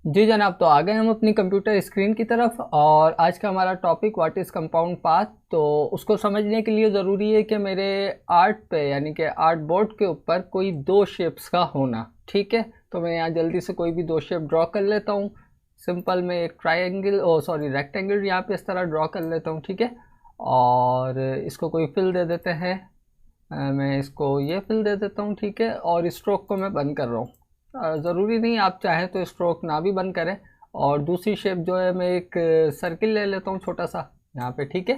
जी जनाब, तो आ गए हम अपनी कंप्यूटर स्क्रीन की तरफ और आज का हमारा topic what is compound path. तो उसको समझने के लिए ज़रूरी है कि मेरे आर्ट पे यानी कि आर्ट बोर्ड के ऊपर कोई दो शेप्स का होना। ठीक है, तो मैं यहाँ जल्दी से कोई भी दो शेप ड्रॉ कर लेता हूँ। सिंपल मैं एक ट्रायंगल रेक्टेंगल यहाँ पे इस तरह ड्रॉ कर लेता हूँ। ठीक है, और इसको कोई फिल दे देते हैं। मैं इसको ये फिल दे देता हूँ। ठीक है, और स्ट्रोक को मैं बंद कर रहा हूँ। ज़रूरी नहीं, आप चाहें तो स्ट्रोक ना भी बंद करें। और दूसरी शेप जो है मैं एक सर्किल ले लेता हूँ छोटा सा यहाँ पे। ठीक है,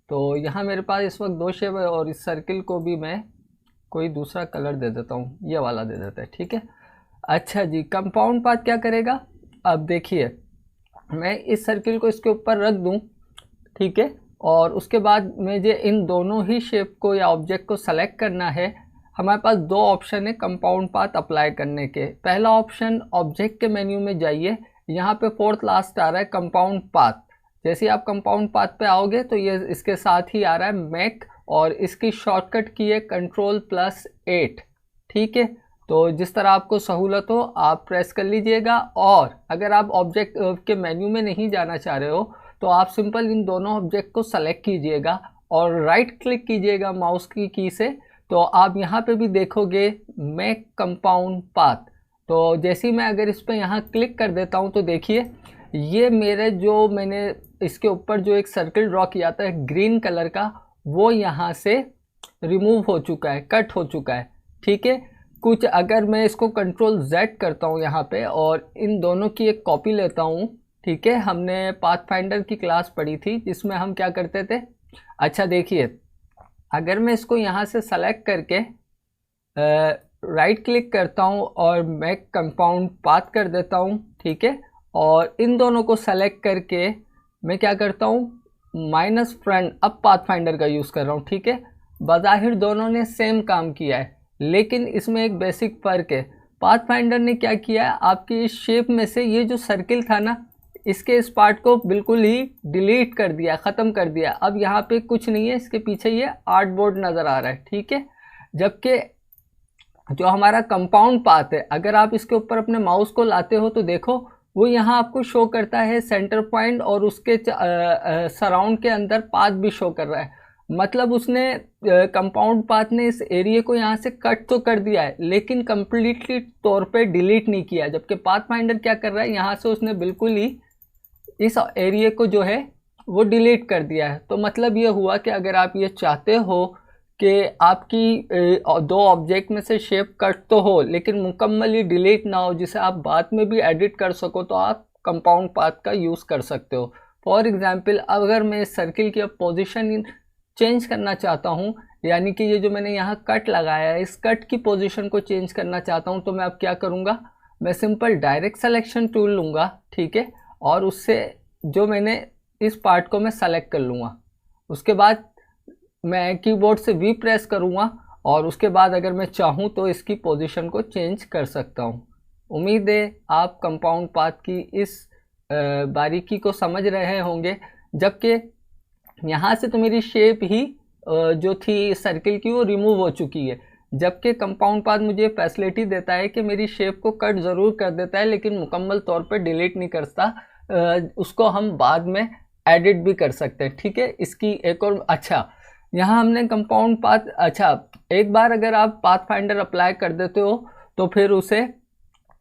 तो यहाँ मेरे पास इस वक्त दो शेप है और इस सर्किल को भी मैं कोई दूसरा कलर दे देता हूँ, ये वाला दे देते हैं। ठीक है, अच्छा जी, कंपाउंड पाथ क्या करेगा अब देखिए। मैं इस सर्किल को इसके ऊपर रख दूँ, ठीक है, और उसके बाद मुझे इन दोनों ही शेप को या ऑब्जेक्ट को सेलेक्ट करना है। हमारे पास दो ऑप्शन है कंपाउंड पाथ अप्लाई करने के। पहला ऑप्शन, ऑब्जेक्ट के मेन्यू में जाइए, यहाँ पे फोर्थ लास्ट आ रहा है कंपाउंड पाथ। जैसे ही आप कंपाउंड पाथ पे आओगे तो ये इसके साथ ही आ रहा है मेक, और इसकी शॉर्टकट की है Ctrl+8। ठीक है, तो जिस तरह आपको सहूलत हो आप प्रेस कर लीजिएगा। और अगर आप ऑब्जेक्ट के मेन्यू में नहीं जाना चाह रहे हो तो आप सिंपल इन दोनों ऑब्जेक्ट को सेलेक्ट कीजिएगा और राइट क्लिक कीजिएगा माउस की की से। तो आप यहाँ पे भी देखोगे मेक कंपाउंड पाथ। तो जैसे ही मैं अगर इस पर यहाँ क्लिक कर देता हूँ तो देखिए ये मेरे जो मैंने इसके ऊपर जो एक सर्कल ड्रॉ किया था ग्रीन कलर का, वो यहाँ से रिमूव हो चुका है, कट हो चुका है। ठीक है, कुछ अगर मैं इसको Ctrl+Z करता हूँ यहाँ पे और इन दोनों की एक कॉपी लेता हूँ। ठीक है, हमने पाथफाइंडर की क्लास पढ़ी थी जिसमें हम क्या करते थे। अच्छा देखिए, अगर मैं इसको यहाँ से सेलेक्ट करके राइट क्लिक करता हूँ और मेक कंपाउंड पाथ कर देता हूँ। ठीक है, और इन दोनों को सेलेक्ट करके मैं क्या करता हूँ, माइनस फ्रंट अब पाथफाइंडर का यूज़ कर रहा हूँ। ठीक है, बज़ाहिर दोनों ने सेम काम किया है, लेकिन इसमें एक बेसिक फ़र्क है। पाथफाइंडर ने क्या किया है, आपकी इस शेप में से ये जो सर्किल था ना, इसके इस पार्ट को बिल्कुल ही डिलीट कर दिया, ख़त्म कर दिया। अब यहाँ पे कुछ नहीं है, इसके पीछे ये आर्ट बोर्ड नज़र आ रहा है। ठीक है, जबकि जो हमारा कंपाउंड पाथ है, अगर आप इसके ऊपर अपने माउस को लाते हो तो देखो वो यहाँ आपको शो करता है सेंटर पॉइंट, और उसके सराउंड के अंदर पाथ भी शो कर रहा है। मतलब उसने कंपाउंड पाथ ने इस एरिया को यहाँ से कट तो कर दिया है लेकिन कम्प्लीटली तौर पे डिलीट नहीं किया। जबकि पाथ फाइंडर क्या कर रहा है, यहाँ से उसने बिल्कुल ही इस एरिया को जो है वो डिलीट कर दिया है। तो मतलब ये हुआ कि अगर आप ये चाहते हो कि आपकी दो ऑब्जेक्ट में से शेप कट तो हो लेकिन मुकम्मली डिलीट ना हो, जिसे आप बाद में भी एडिट कर सको, तो आप कंपाउंड पाथ का यूज़ कर सकते हो। फॉर एग्जांपल, अगर मैं इस सर्किल की अब पोजीशन चेंज करना चाहता हूँ, यानी कि ये जो मैंने यहाँ कट लगाया है इस कट की पोजीशन को चेंज करना चाहता हूँ, तो मैं अब क्या करूँगा, मैं सिंपल डायरेक्ट सिलेक्शन टूल लूँगा। ठीक है, और उससे जो मैंने इस पार्ट को मैं सेलेक्ट कर लूँगा। उसके बाद मैं कीबोर्ड से V प्रेस करूँगा और उसके बाद अगर मैं चाहूँ तो इसकी पोजीशन को चेंज कर सकता हूँ। उम्मीद है आप कंपाउंड पाथ की इस बारीकी को समझ रहे होंगे। जबकि यहाँ से तो मेरी शेप ही जो थी सर्किल की वो रिमूव हो चुकी है, जबकि कंपाउंड पाथ मुझे फैसिलिटी देता है कि मेरी शेप को कट ज़रूर कर देता है लेकिन मुकम्मल तौर पर डिलीट नहीं करता। उसको हम बाद में एडिट भी कर सकते हैं। ठीक है, इसकी एक और अच्छा, यहाँ हमने कंपाउंड पाथ, अच्छा एक बार अगर आप पाथ फाइंडर अप्लाई कर देते हो तो फिर उसे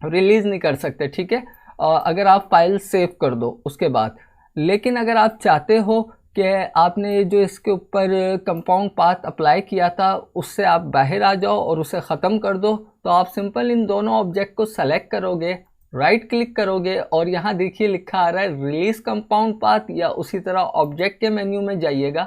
रिलीज़ नहीं कर सकते। ठीक है, अगर आप फाइल सेव कर दो उसके बाद। लेकिन अगर आप चाहते हो कि आपने जो इसके ऊपर कंपाउंड पाथ अप्लाई किया था उससे आप बाहर आ जाओ और उसे ख़त्म कर दो, तो आप सिंपल इन दोनों ऑब्जेक्ट को सेलेक्ट करोगे, राइट क्लिक करोगे और यहाँ देखिए लिखा आ रहा है रिलीज़ कंपाउंड पाथ, या उसी तरह ऑब्जेक्ट के मेन्यू में जाइएगा,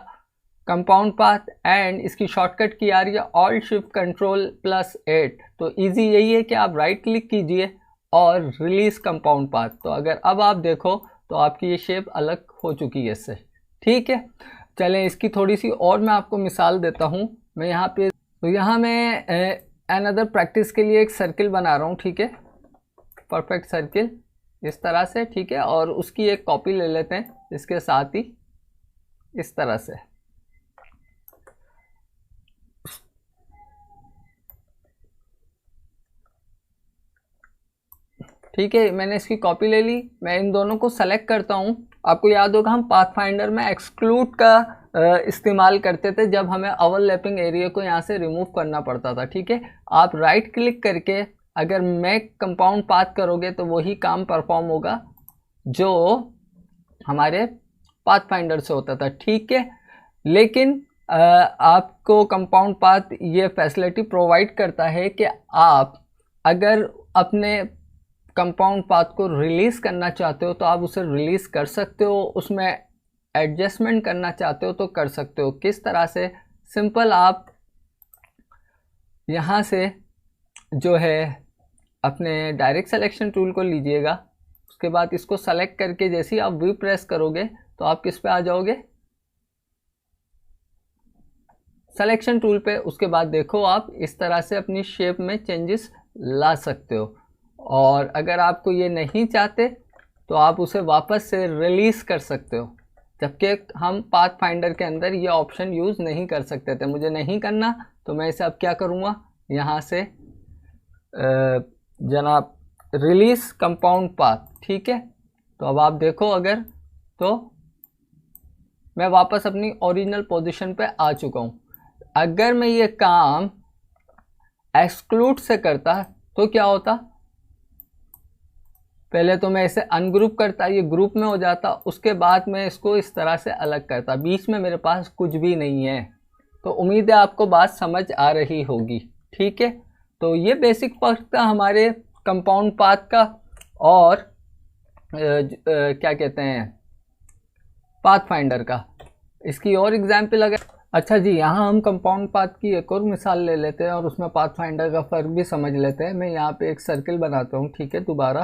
कंपाउंड पाथ, एंड इसकी शॉर्टकट की आ रही है Alt+Shift+8। तो इजी यही है कि आप राइट क्लिक कीजिए और रिलीज़ कंपाउंड पाथ। तो अगर अब आप देखो तो आपकी ये शेप अलग हो चुकी है इससे। ठीक है, चलें इसकी थोड़ी सी और मैं आपको मिसाल देता हूँ। मैं यहाँ पे, तो यहाँ मैं अनदर प्रैक्टिस के लिए एक सर्किल बना रहा हूँ। ठीक है, परफेक्ट सर्किल इस तरह से। ठीक है, और उसकी एक कॉपी ले लेते हैं इसके साथ ही इस तरह से। ठीक है, मैंने इसकी कॉपी ले ली, मैं इन दोनों को सेलेक्ट करता हूँ। आपको याद होगा हम पाथफाइंडर में एक्सक्लूड का इस्तेमाल करते थे जब हमें ओवरलैपिंग एरिया को यहाँ से रिमूव करना पड़ता था। ठीक है, आप राइट क्लिक करके अगर मेक कंपाउंड पाथ करोगे तो वही काम परफॉर्म होगा जो हमारे पाथफाइंडर से होता था। ठीक है, लेकिन आपको कंपाउंड पाथ ये फैसिलिटी प्रोवाइड करता है कि आप अगर अपने कंपाउंड पाथ को रिलीज़ करना चाहते हो तो आप उसे रिलीज़ कर सकते हो, उसमें एडजस्टमेंट करना चाहते हो तो कर सकते हो। किस तरह से? सिंपल, आप यहाँ से जो है अपने डायरेक्ट सिलेक्शन टूल को लीजिएगा, उसके बाद इसको सेलेक्ट करके जैसे ही आप वी प्रेस करोगे तो आप किस पे आ जाओगे? सिलेक्शन टूल पे। उसके बाद देखो आप इस तरह से अपनी शेप में चेंजेस ला सकते हो, और अगर आपको ये नहीं चाहते तो आप उसे वापस से रिलीज़ कर सकते हो, जबकि हम पाथ फाइंडर के अंदर ये ऑप्शन यूज़ नहीं कर सकते थे। मुझे नहीं करना तो मैं इसे अब क्या करूँगा, यहाँ से जनाब रिलीज़ कंपाउंड पाथ। ठीक है, तो अब आप देखो अगर तो मैं वापस अपनी ओरिजिनल पोजीशन पे आ चुका हूँ। अगर मैं ये काम एक्सक्लूड से करता तो क्या होता? पहले तो मैं इसे अनग्रुप करता, ये ग्रुप में हो जाता, उसके बाद मैं इसको इस तरह से अलग करता, बीच में मेरे पास कुछ भी नहीं है। तो उम्मीद है आपको बात समझ आ रही होगी। ठीक है, तो ये बेसिक फर्क था हमारे कंपाउंड पाथ का और क्या कहते हैं पाथ फाइंडर का। इसकी और एग्जाम्पल अगर, अच्छा जी, यहाँ हम कंपाउंड पाथ की एक और मिसाल ले लेते हैं और उसमें पाथ फाइंडर का फ़र्क भी समझ लेते हैं। मैं यहाँ पे एक सर्किल बनाता हूँ, ठीक है, दोबारा,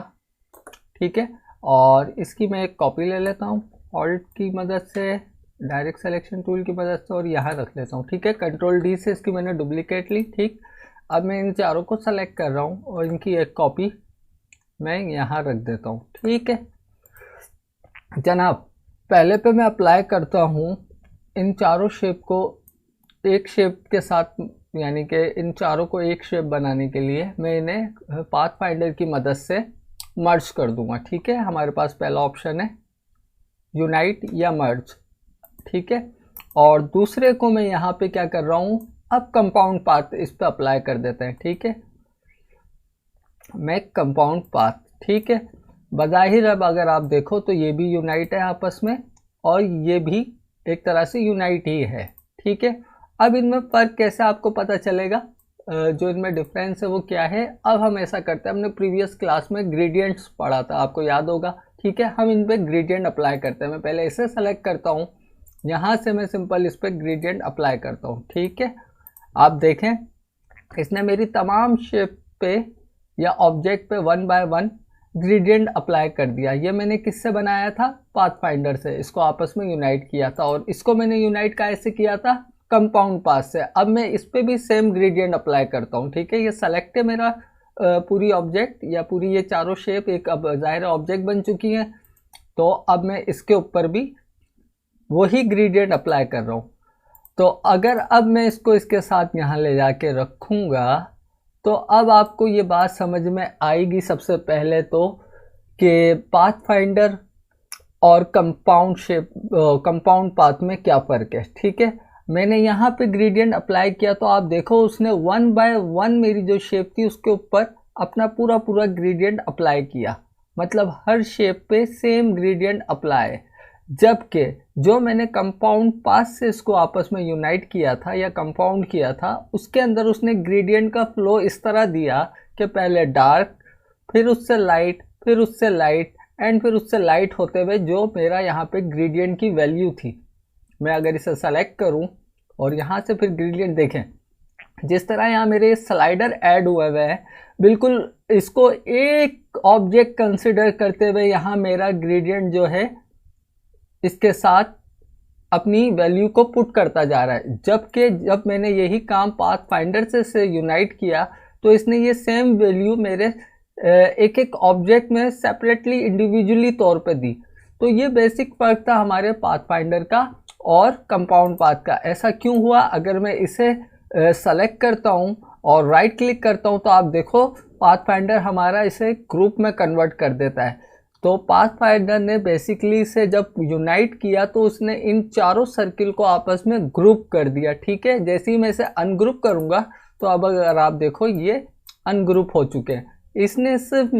ठीक है, और इसकी मैं एक कॉपी ले लेता हूँ ऑल्ट की मदद से, डायरेक्ट सिलेक्शन टूल की मदद से, और यहाँ रख लेता हूँ। ठीक है, कंट्रोल डी से इसकी मैंने डुप्लीकेट ली। ठीक, अब मैं इन चारों को सेलेक्ट कर रहा हूँ और इनकी एक कॉपी मैं यहाँ रख देता हूँ। ठीक है जनाब, पहले पे मैं अप्लाई करता हूँ इन चारों शेप को एक शेप के साथ, यानी कि इन चारों को एक शेप बनाने के लिए मैं इन्हें पाथ फाइंडर की मदद से मर्ज कर दूंगा। ठीक है, हमारे पास पहला ऑप्शन है यूनाइट या मर्ज। ठीक है, और दूसरे को मैं यहाँ पे क्या कर रहा हूँ, अब कंपाउंड पाथ इस पे अप्लाई कर देते हैं। ठीक है, मेक कंपाउंड पाथ। ठीक है, बज़ाहिर अब अगर आप देखो तो ये भी यूनाइट है आपस में और ये भी एक तरह से यूनाइट ही है। ठीक है, अब इनमें फ़र्क कैसे आपको पता चलेगा, जो इनमें डिफरेंस है वो क्या है? अब हम ऐसा करते हैं, हमने प्रीवियस क्लास में ग्रेडियंट्स पढ़ा था, आपको याद होगा। ठीक है, हम इन पे ग्रेडियंट अप्लाई करते हैं। मैं पहले इसे सेलेक्ट करता हूँ, यहाँ से मैं सिंपल इस पर ग्रेडियंट अप्लाई करता हूँ। ठीक है, आप देखें इसने मेरी तमाम शेप पे या ऑब्जेक्ट पे 1 बाय 1 ग्रेडियंट अप्लाई कर दिया। ये मैंने किससे बनाया था? पाथ फाइंडर से। इसको आपस में यूनाइट किया था, और इसको मैंने यूनाइट कैसे किया था? कंपाउंड पाथ से। अब मैं इस पे भी सेम ग्रेडियंट अप्लाई करता हूँ। ठीक है, ये सेलेक्ट है मेरा पूरी ऑब्जेक्ट या पूरी ये चारों शेप एक अब ज़ाहिर ऑब्जेक्ट बन चुकी हैं, तो अब मैं इसके ऊपर भी वही ग्रेडियंट अप्लाई कर रहा हूँ। तो अगर अब मैं इसको इसके साथ यहाँ ले जाके रखूँगा तो अब आपको ये बात समझ में आएगी सबसे पहले तो कि पाथ फाइंडर और कंपाउंड शेप कंपाउंड पाथ में क्या फ़र्क है। ठीक है, मैंने यहाँ पे ग्रेडियंट अप्लाई किया तो आप देखो उसने 1 बाय 1 मेरी जो शेप थी उसके ऊपर अपना पूरा ग्रेडियंट अप्लाई किया, मतलब हर शेप पे सेम ग्रेडियंट अप्लाई। जबकि जो मैंने कंपाउंड पाथ से इसको आपस में यूनाइट किया था या कंपाउंड किया था, उसके अंदर उसने ग्रेडियंट का फ्लो इस तरह दिया कि पहले डार्क, फिर उससे लाइट, फिर उससे लाइट, एंड फिर उससे लाइट होते हुए जो मेरा यहाँ पे ग्रेडियंट की वैल्यू थी, मैं अगर इसे सेलेक्ट करूँ और यहाँ से फिर ग्रेडियंट देखें, जिस तरह यहाँ मेरे स्लाइडर ऐड हुए हुए हैं, बिल्कुल इसको एक ऑब्जेक्ट कंसिडर करते हुए यहाँ मेरा ग्रेडियंट जो है इसके साथ अपनी वैल्यू को पुट करता जा रहा है। जबकि जब मैंने यही काम पाथ फाइंडर से यूनाइट किया तो इसने ये सेम वैल्यू मेरे एक एक ऑब्जेक्ट में सेपरेटली इंडिविजुअली तौर पे दी। तो ये बेसिक फ़र्क था हमारे पाथ फाइंडर का और कंपाउंड पाथ का। ऐसा क्यों हुआ? अगर मैं इसे सेलेक्ट करता हूँ और राइट क्लिक करता हूँ तो आप देखो पाथफाइंडर हमारा इसे ग्रुप में कन्वर्ट कर देता है। तो पाथफाइंडर ने बेसिकली इसे जब यूनाइट किया तो उसने इन चारों सर्किल को आपस में ग्रुप कर दिया, ठीक है। जैसे ही मैं इसे अनग्रुप करूँगा तो अब अगर आप देखो ये अनग्रुप हो चुके हैं। इसने सिर्फ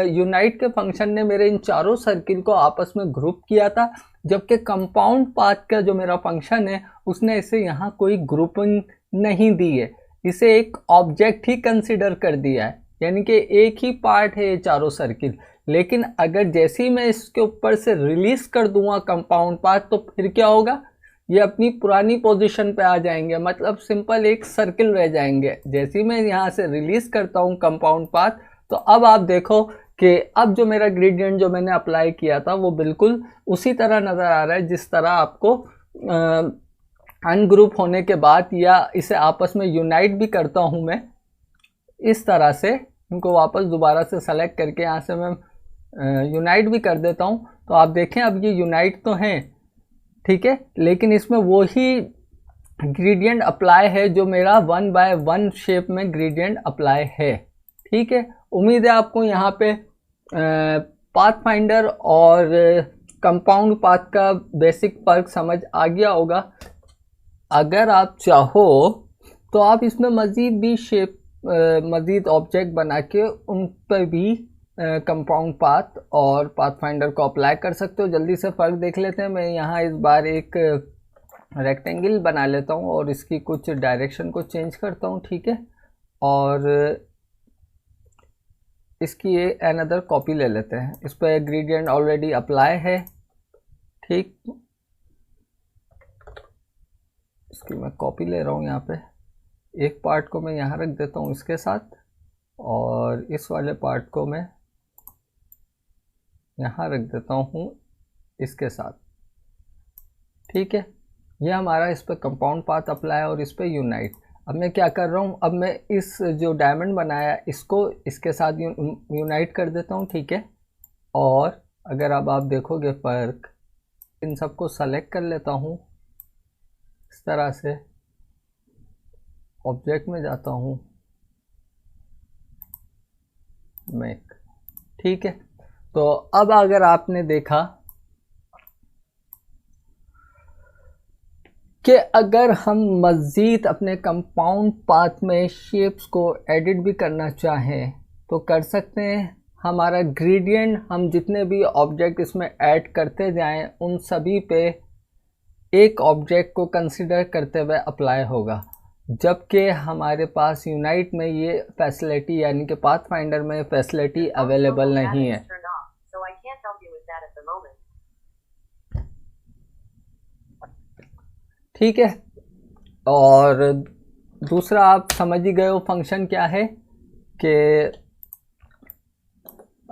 यूनाइट के फंक्शन ने मेरे इन चारों सर्किल को आपस में ग्रुप किया था, जबकि कंपाउंड पाथ का जो मेरा फंक्शन है उसने इसे यहाँ कोई ग्रुपिंग नहीं दी है, इसे एक ऑब्जेक्ट ही कंसिडर कर दिया है, यानी कि एक ही पार्ट है ये चारों सर्किल। लेकिन अगर जैसे ही मैं इसके ऊपर से रिलीज कर दूंगा कंपाउंड पाथ तो फिर क्या होगा, ये अपनी पुरानी पोजीशन पे आ जाएंगे, मतलब सिंपल एक सर्किल रह जाएंगे। जैसे ही मैं यहाँ से रिलीज करता हूँ कंपाउंड पाथ तो अब आप देखो कि अब जो मेरा ग्रेडियंट जो मैंने अप्लाई किया था वो बिल्कुल उसी तरह नज़र आ रहा है जिस तरह आपको अनग्रुप होने के बाद, या इसे आपस में यूनाइट भी करता हूँ मैं इस तरह से, इनको वापस दोबारा से सेलेक्ट करके यहाँ से मैं यूनाइट भी कर देता हूँ। तो आप देखें अब ये यूनाइट तो हैं, ठीक है, लेकिन इसमें वो ही ग्रेडियंट अप्लाई है जो मेरा 1 by 1 शेप में ग्रेडियंट अप्लाई है, ठीक है। उम्मीद है आपको यहाँ पे पाथफाइंडर और कंपाउंड पाथ का बेसिक फर्क समझ आ गया होगा। अगर आप चाहो तो आप इसमें मज़ीद भी शेप मज़ीद ऑब्जेक्ट बना के उन पर भी कंपाउंड पाथ और पाथफाइंडर को अप्लाई कर सकते हो। जल्दी से फ़र्क देख लेते हैं। मैं यहाँ इस बार एक रेक्टेंगल बना लेता हूँ और इसकी कुछ डायरेक्शन को चेंज करता हूँ, ठीक है, और इसकी ये अनदर कॉपी ले लेते हैं। इस पर ग्रेडियंट ऑलरेडी अप्लाई है, ठीक, इसकी मैं कॉपी ले रहा हूँ। यहाँ पे एक पार्ट को मैं यहाँ रख देता हूँ इसके साथ और इस वाले पार्ट को मैं यहाँ रख देता हूँ इसके साथ, ठीक है। ये हमारा इस पर कंपाउंड पाथ अप्लाई और इस पर यूनाइट। अब मैं क्या कर रहा हूँ, अब मैं इस जो डायमंड बनाया इसको इसके साथ यूनाइट कर देता हूँ, ठीक है। और अगर अब आप देखोगे फ़र्क, इन सबको सेलेक्ट कर लेता हूँ इस तरह से, ऑब्जेक्ट में जाता हूँ, मेक, ठीक है। तो अब अगर आपने देखा कि अगर हम मज़ीद अपने कंपाउंड पाथ में शेप्स को एडिट भी करना चाहें तो कर सकते हैं। हमारा ग्रेडियंट हम जितने भी ऑब्जेक्ट इसमें ऐड करते जाएं उन सभी पे एक ऑब्जेक्ट को कंसिडर करते हुए अप्लाई होगा, जबकि हमारे पास यूनाइट में ये फैसिलिटी यानी कि पाथफाइंडर में फैसिलिटी अवेलेबल नहीं है। ठीक है, और दूसरा आप समझ ही गए हो फंक्शन क्या है कि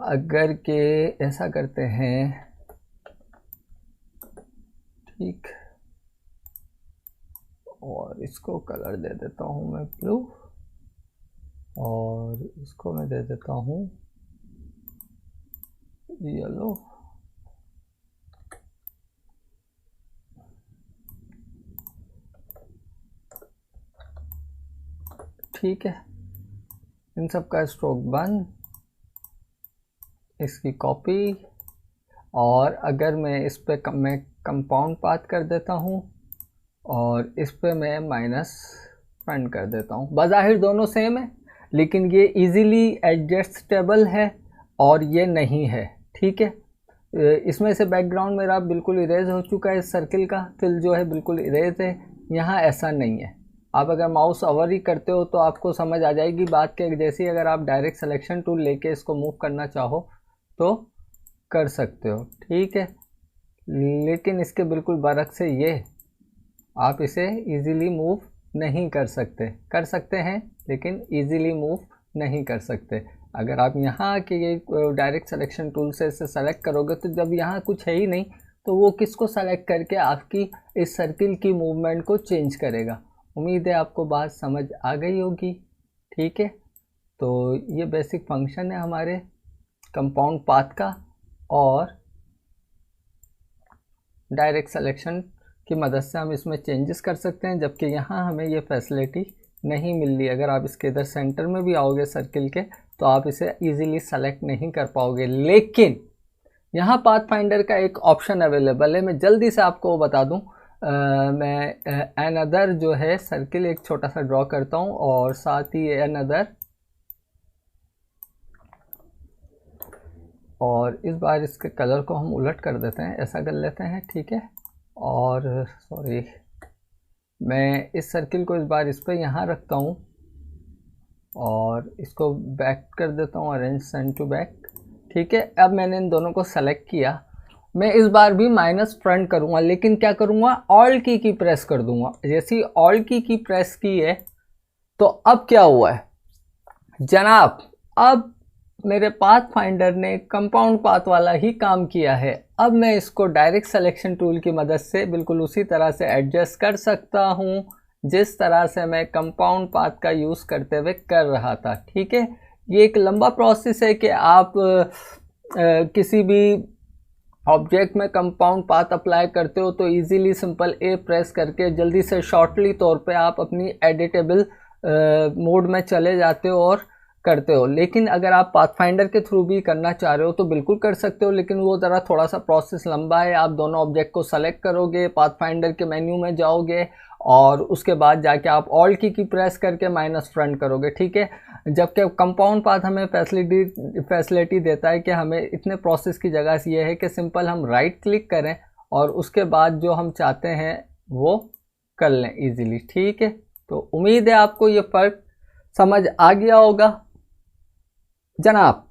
अगर के ऐसा करते हैं, ठीक, और इसको कलर दे देता हूँ मैं ब्लू और इसको मैं दे देता हूँ येलो, ठीक है। इन सब का स्ट्रोक बंद, इसकी कॉपी, और अगर मैं इस पे मैं कंपाउंड पाथ कर देता हूँ और इस पे मैं माइनस फ्रंट कर देता हूँ। बज़ाहिर दोनों सेम है लेकिन ये इजीली एडजस्टेबल है और ये नहीं है, ठीक है। इसमें से बैकग्राउंड मेरा बिल्कुल इरेज हो चुका है, इस सर्किल का फिल जो है बिल्कुल इरेज है, यहाँ ऐसा नहीं है। आप अगर माउस ओवर ही करते हो तो आपको समझ आ जाएगी बात के, जैसे अगर आप डायरेक्ट सिलेक्शन टूल लेके इसको मूव करना चाहो तो कर सकते हो, ठीक है। लेकिन इसके बिल्कुल बरक्स से ये आप इसे इजीली मूव नहीं कर सकते, कर सकते हैं लेकिन इजीली मूव नहीं कर सकते। अगर आप यहाँ आके ये डायरेक्ट सिलेक्शन टूल से इसे सेलेक्ट करोगे तो जब यहाँ कुछ है ही नहीं तो वो किसको सेलेक्ट करके आपकी इस सर्किल की मूवमेंट को चेंज करेगा। उम्मीद है आपको बात समझ आ गई होगी, ठीक है। तो ये बेसिक फंक्शन है हमारे कंपाउंड पाथ का और डायरेक्ट सिलेक्शन की मदद से हम इसमें चेंजेस कर सकते हैं, जबकि यहाँ हमें ये फैसिलिटी नहीं मिल रही। अगर आप इसके इधर सेंटर में भी आओगे सर्किल के तो आप इसे इजीली सेलेक्ट नहीं कर पाओगे। लेकिन यहाँ पाथ फाइंडर का एक ऑप्शन अवेलेबल है, मैं जल्दी से आपको बता दूँ। मैं अनदर जो है सर्किल एक छोटा सा ड्रॉ करता हूँ और साथ ही अनदर, और इस बार इसके कलर को हम उलट कर देते हैं, ऐसा कर लेते हैं, ठीक है। और सॉरी, मैं इस सर्किल को इस बार इस पर यहाँ रखता हूँ और इसको बैक कर देता हूँ, अरेंज सेंड टू बैक, ठीक है। अब मैंने इन दोनों को सेलेक्ट किया। मैं इस बार भी माइनस फ्रंट करूँगा, लेकिन क्या करूँगा, ऑल्ट की प्रेस कर दूंगा। जैसे ही ऑल्ट की प्रेस की है तो अब क्या हुआ है जनाब, अब मेरे पाथ फाइंडर ने कंपाउंड पाथ वाला ही काम किया है। अब मैं इसको डायरेक्ट सिलेक्शन टूल की मदद से बिल्कुल उसी तरह से एडजस्ट कर सकता हूँ जिस तरह से मैं कंपाउंड पाथ का यूज़ करते हुए कर रहा था, ठीक है। ये एक लंबा प्रोसेस है कि आप किसी भी ऑब्जेक्ट में कंपाउंड पाथ अप्लाई करते हो तो इजीली सिंपल ए प्रेस करके जल्दी से शॉर्टली तौर पे आप अपनी एडिटेबल मोड में चले जाते हो और करते हो। लेकिन अगर आप पाथफाइंडर के थ्रू भी करना चाह रहे हो तो बिल्कुल कर सकते हो, लेकिन वो ज़रा थोड़ा सा प्रोसेस लंबा है। आप दोनों ऑब्जेक्ट को सेलेक्ट करोगे, पाथफाइंडर के मेन्यू में जाओगे और उसके बाद जाके आप ऑल्ट की प्रेस करके माइनस फ्रंट करोगे, ठीक है। जबकि कंपाउंड पाथ हमें फैसिलिटी देता है कि हमें इतने प्रोसेस की जगह ये है कि सिंपल हम राइट क्लिक करें और उसके बाद जो हम चाहते हैं वो कर लें इजीली, ठीक है। तो उम्मीद है आपको ये फ़र्क समझ आ गया होगा जनाब।